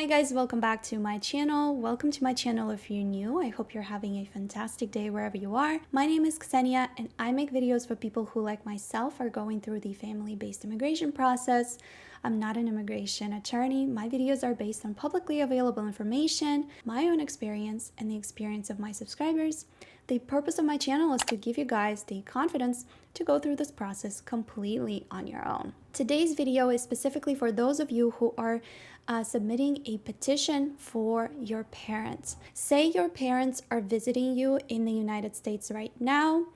Hi guys, welcome back to my channel. Welcome to my channel if you're new. I hope you're having a fantastic day wherever you are. My name is Kseniya and I make videos for people who, like myself, are going through the family-based immigration process. I'm not an immigration attorney. My videos are based on publicly available information, my own experience, and the experience of my subscribers. The purpose of my channel is to give you guys the confidence to go through this process completely on your own. Today's video is specifically for those of you who are submitting a petition for your parents. Say your parents are visiting you in the United States right now,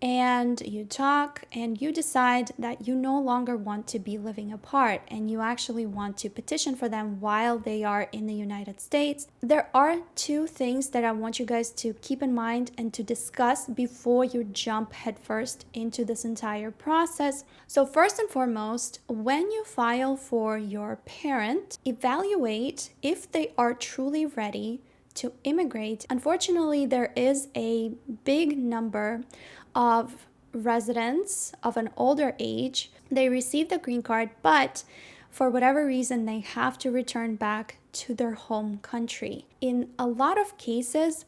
and you talk and you decide that you no longer want to be living apart and you actually want to petition for them while they are in the United States. There are two things that I want you guys to keep in mind and to discuss before you jump headfirst into this entire process. So first and foremost, when you file for your parent, evaluate if they are truly ready to immigrate. Unfortunately, there is a big number of residents of an older age. They receive the green card, but for whatever reason, they have to return back to their home country. In a lot of cases,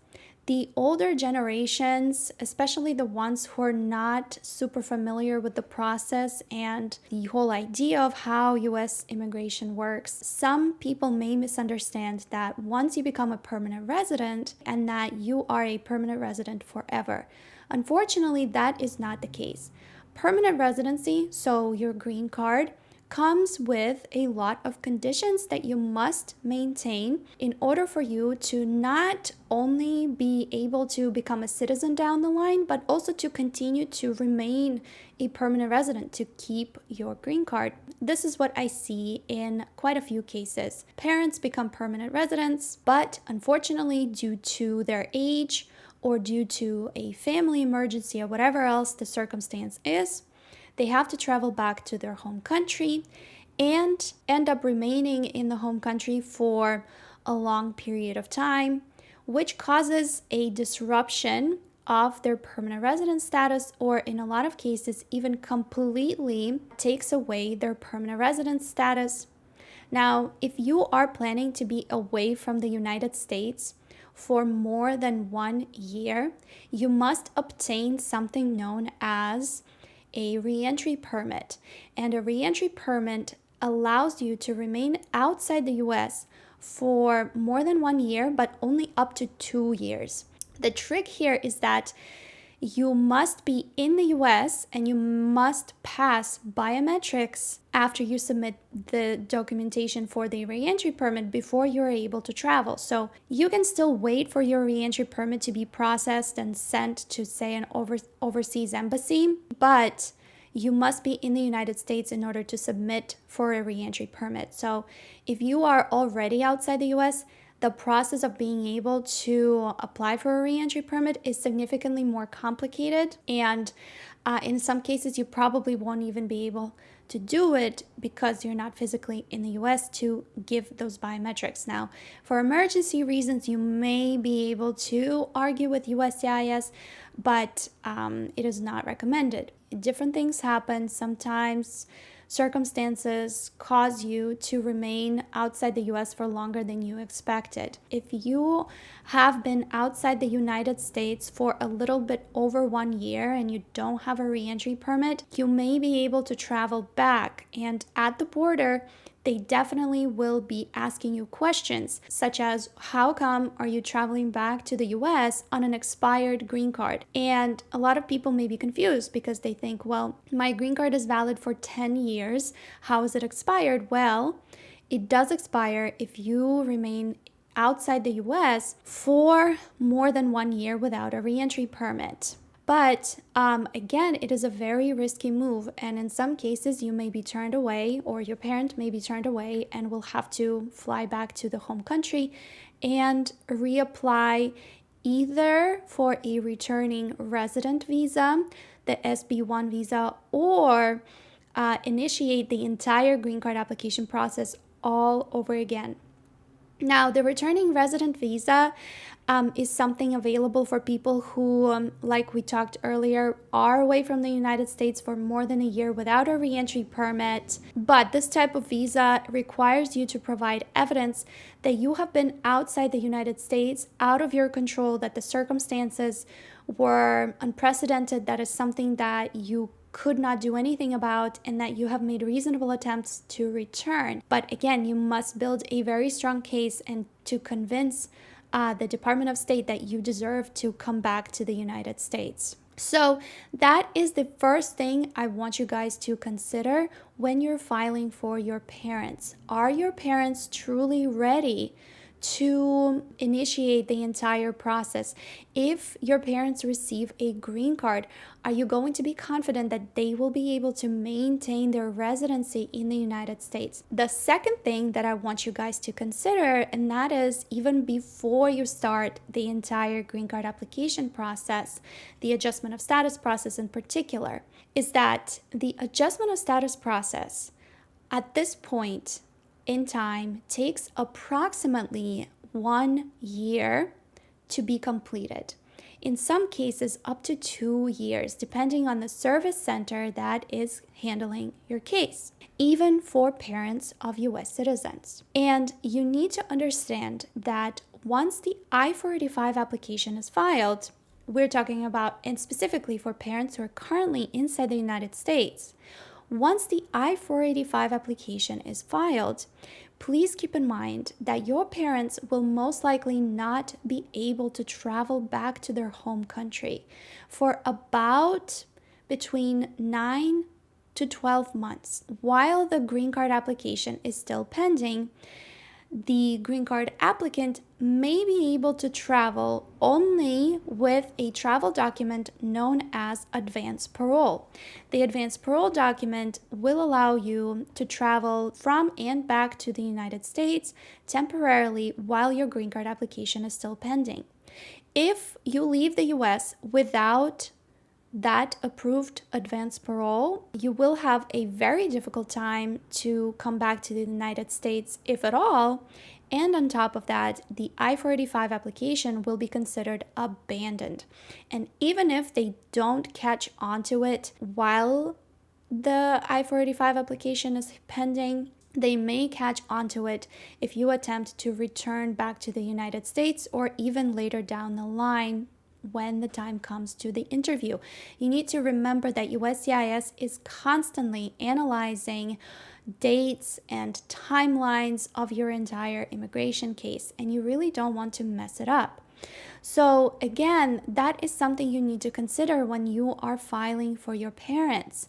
the older generations, especially the ones who are not super familiar with the process and the whole idea of how US immigration works, some people may misunderstand that once you become a permanent resident and that you are a permanent resident forever. Unfortunately, that is not the case. Permanent residency, so your green card, comes with a lot of conditions that you must maintain in order for you to not only be able to become a citizen down the line, but also to continue to remain a permanent resident, to keep your green card. This is what I see in quite a few cases. Parents become permanent residents, but unfortunately, due to their age or due to a family emergency or whatever else the circumstance is, they have to travel back to their home country and end up remaining in the home country for a long period of time, which causes a disruption of their permanent resident status, or in a lot of cases, even completely takes away their permanent resident status. Now, if you are planning to be away from the United States for more than 1 year, you must obtain something known as a re-entry permit. And a re-entry permit allows you to remain outside the US for more than 1 year, but only up to 2 years. The trick here is that you must be in the US and you must pass biometrics after you submit the documentation for the re-entry permit before you're able to travel. So you can still wait for your re-entry permit to be processed and sent to, say, an overseas embassy, but you must be in the United States in order to submit for a re-entry permit. So if you are already outside the US, the process of being able to apply for a re-entry permit is significantly more complicated, and in some cases you probably won't even be able to do it because you're not physically in the US to give those biometrics. Now, for emergency reasons, you may be able to argue with USCIS, but it is not recommended. Different things happen. Sometimes circumstances cause you to remain outside the US for longer than you expected. If you have been outside the United States for a little bit over 1 year and you don't have a re-entry permit, you may be able to travel back, and at the border, they definitely will be asking you questions such as, how come are you traveling back to the US on an expired green card? And a lot of people may be confused because they think, well, my green card is valid for 10 years. How is it expired? Well, it does expire if you remain outside the US for more than 1 year without a re-entry permit. But again, it is a very risky move, and in some cases you may be turned away, or your parent may be turned away and will have to fly back to the home country and reapply either for a returning resident visa, the SB1 visa, or initiate the entire green card application process all over again. Now, the returning resident visa is something available for people who, like we talked earlier, are away from the United States for more than a year without a reentry permit. But this type of visa requires you to provide evidence that you have been outside the United States, out of your control, that the circumstances were unprecedented, that is something that you could not do anything about, and that you have made reasonable attempts to return. But again, you must build a very strong case and to convince the Department of State that you deserve to come back to the United States. So that is the first thing I want you guys to consider when you're filing for your parents. Are your parents truly ready to initiate the entire process? If your parents receive a green card, are you going to be confident that they will be able to maintain their residency in the United States? The second thing that I want you guys to consider, and that is even before you start the entire green card application process, the adjustment of status process in particular, is that the adjustment of status process at this point in time takes approximately 1 year to be completed. In some cases, up to 2 years, depending on the service center that is handling your case, even for parents of US citizens. And you need to understand that once the I-485 application is filed, we're talking about, and specifically for parents who are currently inside the United States, once the I-485 application is filed, please keep in mind that your parents will most likely not be able to travel back to their home country for about between 9 to 12 months. While the green card application is still pending, the green card applicant may be able to travel only with a travel document known as advance parole. The advance parole document will allow you to travel from and back to the United States temporarily while your green card application is still pending. If you leave the US without that approved advance parole, you will have a very difficult time to come back to the United States, if at all. And on top of that, the I-485 application will be considered abandoned. And even if they don't catch onto it while the I-485 application is pending, they may catch onto it if you attempt to return back to the United States or even later down the line when the time comes to the interview. You need to remember that USCIS is constantly analyzing dates and timelines of your entire immigration case, and you really don't want to mess it up. So again, that is something you need to consider when you are filing for your parents.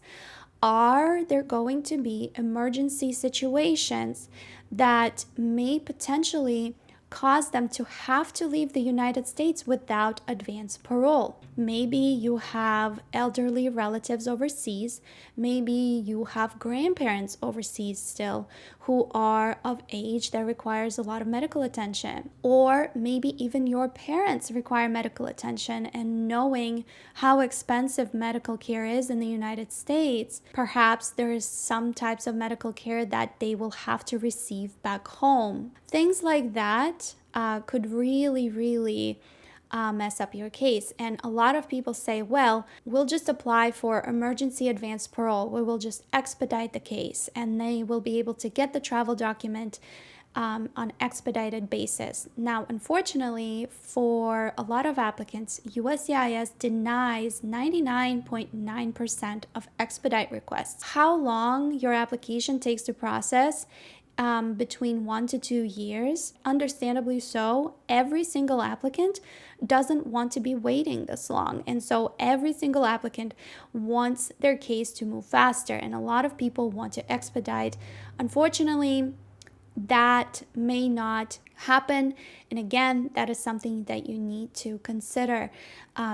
Are there going to be emergency situations that may potentially cause them to have to leave the United States without advance parole? Maybe you have elderly relatives overseas. Maybe you have grandparents overseas still who are of age that requires a lot of medical attention. Or maybe even your parents require medical attention, and knowing how expensive medical care is in the United States, perhaps there is some types of medical care that they will have to receive back home. Things like that could really mess up your case. And a lot of people say, well, we'll just apply for emergency advance parole. We will just expedite the case, and they will be able to get the travel document on expedited basis. Now, unfortunately, for a lot of applicants, USCIS denies 99.9% of expedite requests. How long your application takes to process? Between 1 to 2 years. Understandably so, every single applicant doesn't want to be waiting this long. And so every single applicant wants their case to move faster, and a lot of people want to expedite. Unfortunately, that may not happen. And again, that is something that you need to consider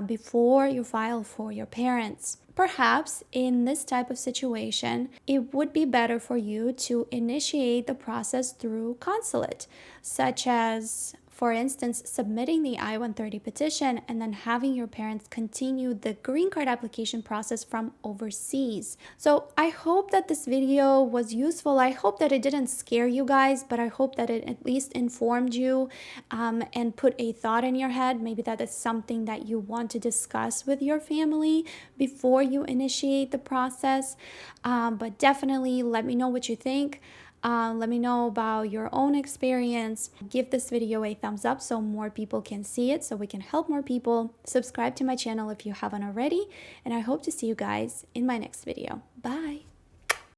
before you file for your parents. Perhaps in this type of situation, it would be better for you to initiate the process through consulate, such as for instance, submitting the I-130 petition and then having your parents continue the green card application process from overseas. So I hope that this video was useful. I hope that it didn't scare you guys, but I hope that it at least informed you and put a thought in your head. Maybe that is something that you want to discuss with your family before you initiate the process. But definitely let me know what you think. Let me know about your own experience. Give this video a thumbs up so more people can see it, so we can help more people. Subscribe to my channel if you haven't already, and I hope to see you guys in my next video. Bye!